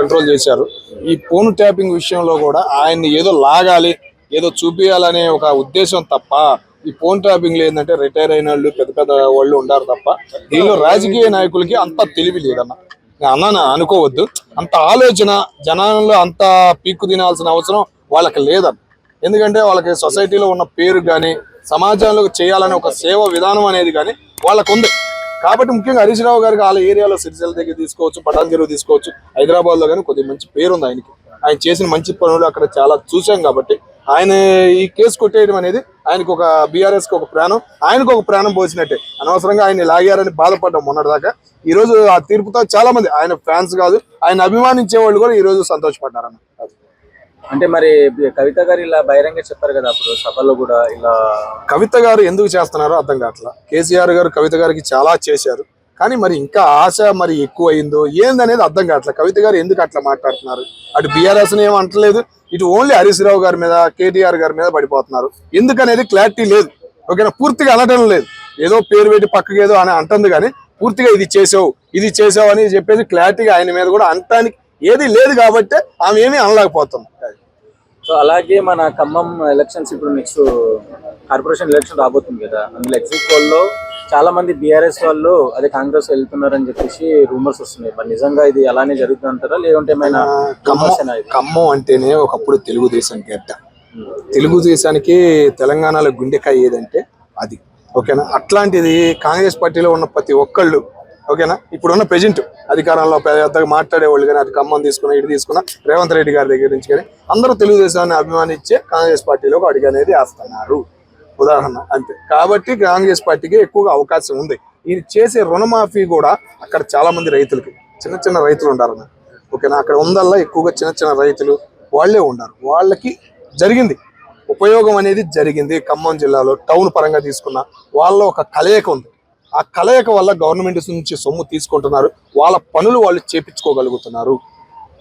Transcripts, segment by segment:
Control చేశారు. ఈ phone tapping విషయంలో కూడా ఆయన్ని ఏదో లాగాలి, ఏదో చూపించాలనే ఒక ఉద్దేశం తప్ప ఈ ఫోన్ ట్యాపింగ్ ఏంటంటే రిటైర్ అయిన వాళ్ళు పెద్ద పెద్ద వాళ్ళు ఉండారు తప్ప దీనిలో రాజకీయ నాయకులకి అంత తెలివి లేదన్న. అన్నా అనుకోవద్దు, అంత ఆలోచన జనాల్లో అంత పీక్కు తినాల్సిన అవసరం వాళ్ళకి లేదన్న. ఎందుకంటే వాళ్ళకి సొసైటీలో ఉన్న పేరు కానీ సమాజంలో చేయాలనే ఒక సేవ విధానం అనేది కానీ వాళ్ళకు ఉంది. కాబట్టి ముఖ్యంగా హరీష్ రావు గారికి వాళ్ళ ఏరియాలో సిరిసిల్ల దగ్గర తీసుకోవచ్చు, పటాన్చెరువు తీసుకోవచ్చు, హైదరాబాద్లో కానీ కొద్దిగా మంచి పేరు ఉంది ఆయనకి. ఆయన చేసిన మంచి పనులు అక్కడ చాలా చూసాం. కాబట్టి ఆయన ఈ కేసు కొట్టేయడం అనేది ఆయనకు ఒక బీఆర్ఎస్కి ఒక ప్రాణం, ఆయనకు ఒక ప్రాణం పోసినట్టే. అనవసరంగా ఆయన లాగారని బాధపడ్డాం మొన్నటిదాకా. ఈ రోజు ఆ తీర్పుతో చాలా మంది ఆయన ఫ్యాన్స్ కాదు ఆయన అభిమానించే వాళ్ళు కూడా ఈ రోజు సంతోషపడ్డారన్న. అంటే మరి కవిత గారు ఇలా బహిరంగ చెప్పారు కదా అప్పుడు సభలో కూడా, ఇలా కవిత గారు ఎందుకు చేస్తున్నారో అర్థం కావట్లా. కేసీఆర్ గారు కవిత గారికి చాలా చేశారు, కానీ మరి ఇంకా ఆశ మరి ఎక్కువ అయిందో ఏందనేది అర్థం కావట్లేదు. కవిత గారు ఎందుకు అట్లా మాట్లాడుతున్నారు? అటు బీఆర్ఎస్ ఏం అంటలేదు, ఇటు ఓన్లీ హరీష్ రావు గారి మీద కేటీఆర్ గారి మీద పడిపోతున్నారు. ఎందుకనేది క్లారిటీ లేదు. ఓకేనా, పూర్తిగా అనటం లేదు. ఏదో పేరు పెట్టి పక్కకి ఏదో అని అంటుంది కానీ పూర్తిగా ఇది చేసావు అని చెప్పేసి క్లారిటీగా ఆయన మీద కూడా అంటానికి ఏది లేదు. కాబట్టి ఆమె ఏమీ అనలేకపోతుంది. సో అలాగే మన ఖమ్మం ఎలక్షన్స్ ఇప్పుడు నెక్స్ట్ కార్పొరేషన్ ఎలక్షన్ రాబోతుంది కదా, అందులో ఎగ్జిట్ పోల్ లో చాలా మంది బీఆర్ఎస్ వాళ్ళు అదే కాంగ్రెస్ వెళ్తున్నారని చెప్పేసి రూమర్స్ వస్తున్నాయి. మరి నిజంగా ఇది అలానే జరుగుతుంది అంటారా, లేదంటే ఏమైనా? ఖమ్మం అంటేనే ఒకప్పుడు తెలుగుదేశం గడ్డ. తెలుగుదేశానికి తెలంగాణలో గుండెకాయ ఏదంటే అది. ఓకేనా, అట్లాంటిది కాంగ్రెస్ పార్టీలో ఉన్న ప్రతి ఒక్కళ్ళు, ఓకేనా, ఇప్పుడున్న ప్రెజెంట్ అధికారంలో పెద్దగా మాట్లాడేవాళ్ళు కానీ అటు ఖమ్మం తీసుకున్నా ఇటు తీసుకున్నా రేవంత్ రెడ్డి గారి దగ్గర నుంచి కానీ అందరూ తెలుగుదేశాన్ని అభిమానించే కాంగ్రెస్ పార్టీలోకి అడుగు అనేది వేస్తున్నారు. ఉదాహరణ అంతే. కాబట్టి కాంగ్రెస్ పార్టీకి ఎక్కువగా అవకాశం ఉంది. ఇది చేసే రుణమాఫీ కూడా అక్కడ చాలా మంది రైతులకి, చిన్న చిన్న రైతులు ఉండారన్న. ఓకేనా, అక్కడ ఉందల్లా ఎక్కువగా చిన్న చిన్న రైతులు వాళ్ళే ఉన్నారు. వాళ్ళకి జరిగింది ఉపయోగం అనేది జరిగింది. ఖమ్మం జిల్లాలో టౌన్ పరంగా తీసుకున్న వాళ్ళ ఒక కలయిక ఉంది. ఆ కలయిక వల్ల గవర్నమెంట్ నుంచి సొమ్ము తీసుకుంటున్నారు, వాళ్ళ పనులు వాళ్ళు చేపించుకోగలుగుతున్నారు.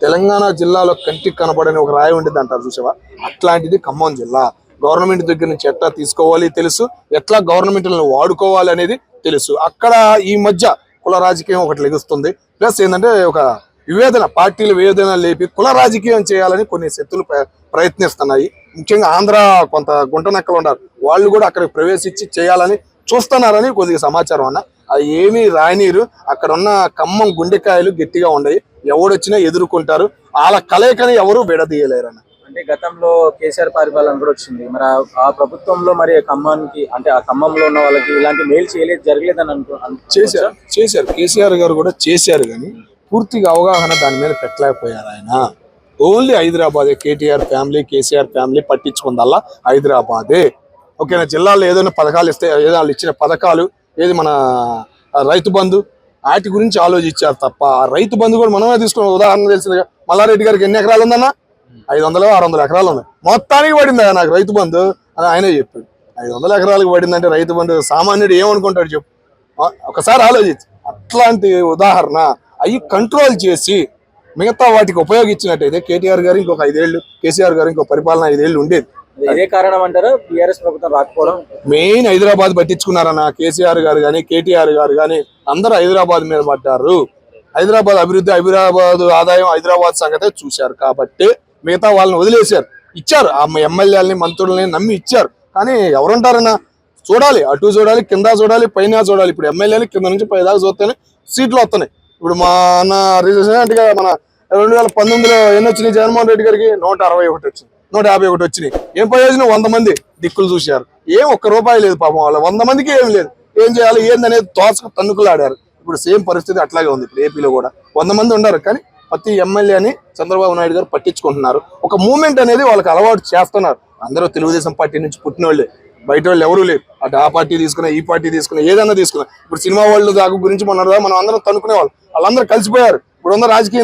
తెలంగాణ జిల్లాలో కంటికి కనబడని ఒక రాయి ఉండేది అంటారు చూసావా, అట్లాంటిది ఖమ్మం జిల్లా. గవర్నమెంట్ దగ్గర నుంచి ఎట్లా తీసుకోవాలి తెలుసు, ఎట్లా గవర్నమెంట్లను వాడుకోవాలి అనేది తెలుసు. అక్కడ ఈ మధ్య కుల రాజకీయం ఒకటి లెగుస్తుంది. ప్లస్ ఏంటంటే ఒక వివేదన, పార్టీలు వివేదన లేపి కుల రాజకీయం చేయాలని కొన్ని శక్తులు ప్రయత్నిస్తున్నాయి. ముఖ్యంగా ఆంధ్ర కొంత గుంటనక్కలు ఉన్నారు, వాళ్ళు కూడా అక్కడికి ప్రవేశించి చేయాలని చూస్తున్నారని కొద్దిగా సమాచారం అన్న. అది ఏమీ రాయనీరు. అక్కడ ఉన్న ఖమ్మం గుండెకాయలు గట్టిగా ఉన్నాయి, ఎవడొచ్చినా ఎదుర్కొంటారు. వాళ్ళ కలయికని ఎవరు విడదీయలేరన్న. అంటే గతంలో కేసీఆర్ పరిపాలన కూడా వచ్చింది, మరి ఆ ప్రభుత్వంలో మరి ఖమ్మానికి అంటే ఆ ఖమ్మంలో ఉన్న వాళ్ళకి ఇలాంటి మేలు జరగలేదని చేశారు. కేసీఆర్ గారు కూడా చేశారు, కానీ పూర్తిగా అవగాహన దాని మీద పెట్టలేకపోయారు. ఆయన ఓన్లీ హైదరాబాదే, కేటీఆర్ ఫ్యామిలీ కేసీఆర్ ఫ్యామిలీ పట్టించుకుందల్లా హైదరాబాదే. ఓకేనా, జిల్లాలో ఏదైనా పథకాలు ఇస్తే ఏదో వాళ్ళు ఇచ్చిన పథకాలు ఏది మన రైతు బంధు వాటి గురించి ఆలోచించారు తప్ప రైతు బంధు కూడా మనమే తీసుకున్నాం. ఉదాహరణ తెలిసిందిగా మల్లారెడ్డి గారికి ఎన్ని ఎకరాలు ఉందన్న? 500-600 ఎకరాలు ఉన్నాయి. మొత్తానికి పడిందా నాకు రైతు బంధు అని ఆయనే చెప్పాడు. 500 ఎకరాలకు పడిందంటే రైతు బంధు సామాన్యుడు ఏమనుకుంటాడు చెప్పు, ఒకసారి ఆలోచించి. అట్లాంటి ఉదాహరణ అవి కంట్రోల్ చేసి మిగతా వాటికి ఉపయోగించినట్టయితే కేటీఆర్ గారు ఇంకొక 5 ఏళ్ళు, కేసీఆర్ గారు ఇంకో పరిపాలన 5 ఏళ్ళు ఉండేది. ఇదే కారణం అంటారా బీఆర్ఎస్ ప్రభుత్వం రాకపోవడం? మెయిన్ హైదరాబాద్ పట్టించుకున్నారన్న. కేసీఆర్ గారు కానీ కేటీఆర్ గారు కానీ అందరూ హైదరాబాద్ మీద పడ్డారు. హైదరాబాద్ అభివృద్ధి, హైదరాబాద్ ఆదాయం, హైదరాబాద్ సంగతే చూశారు. కాబట్టి మిగతా వాళ్ళని వదిలేశారు. ఇచ్చారు ఆ ఎమ్మెల్యేలని మంత్రులని నమ్మి ఇచ్చారు. కానీ ఎవరుంటారన్నా చూడాలి, అటు చూడాలి, కింద చూడాలి, పైన చూడాలి. ఇప్పుడు ఎమ్మెల్యేలు కింద నుంచి పై దాకా చూస్తేనే సీట్లు వస్తున్నాయి. ఇప్పుడు మన రీసెంట్గా మన 2019లో ఎన్ని వచ్చినాయి? జగన్మోహన్ రెడ్డి గారికి 161 వచ్చింది, 151 వచ్చినాయి. ఏం ప్రయోజనం? 100 మంది దిక్కులు చూశారు, ఏం ₹1 లేదు పాపం. వాళ్ళు 100 మందికి ఏం లేదు. ఏం చేయాలి ఏందనేది తోసకు తన్నుకులు ఆడారు. ఇప్పుడు సేమ్ పరిస్థితి అట్లాగే ఉంది. ఇప్పుడు ఏపీలో కూడా 100 మంది ఉన్నారు, కానీ ప్రతి ఎమ్మెల్యేని చంద్రబాబు నాయుడు గారు పట్టించుకుంటున్నారు. ఒక మూమెంట్ అనేది వాళ్ళకి అలవాటు చేస్తున్నారు. అందరూ తెలుగుదేశం పార్టీ నుంచి పుట్టిన వాళ్ళే, బయట వాళ్ళు ఎవరు లేరు. అటు ఆ పార్టీ తీసుకున్నా ఈ పార్టీ తీసుకున్నా ఏదన్నా తీసుకున్నా. ఇప్పుడు సినిమా వాళ్ళు దాని గురించి మనం అందరం తనుకునే వాళ్ళు, వాళ్ళందరూ కలిసిపోయారు. ఇప్పుడు ఉన్న రాజకీయ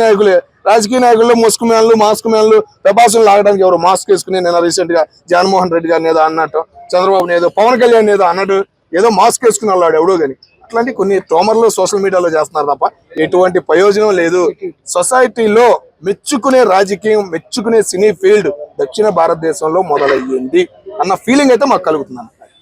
నాయకుల్లో ముసుగు మేనలు, మాస్క్ మేనలు, ప్రభాసం లాగడానికి ఎవరు మాస్క్ వేసుకుని నేను రీసెంట్ గా జగన్మోహన్ రెడ్డి గారిని ఏదో అన్నట్టు, చంద్రబాబు ఏదో, పవన్ కళ్యాణ్ ఏదో అన్నట్టు ఏదో మాస్క్ వేసుకుని వాళ్ళాడు ఎవడో కానీ. అట్లాంటి కొన్ని తోమర్లు సోషల్ మీడియాలో చేస్తున్నారు తప్ప ఎటువంటి ప్రయోజనం లేదు. సొసైటీలో మెచ్చుకునే రాజకీయం, మెచ్చుకునే సినీ ఫీల్డ్ దక్షిణ భారతదేశంలో మొదలయ్యింది అన్న ఫీలింగ్ అయితే మాకు కలుగుతున్నాను.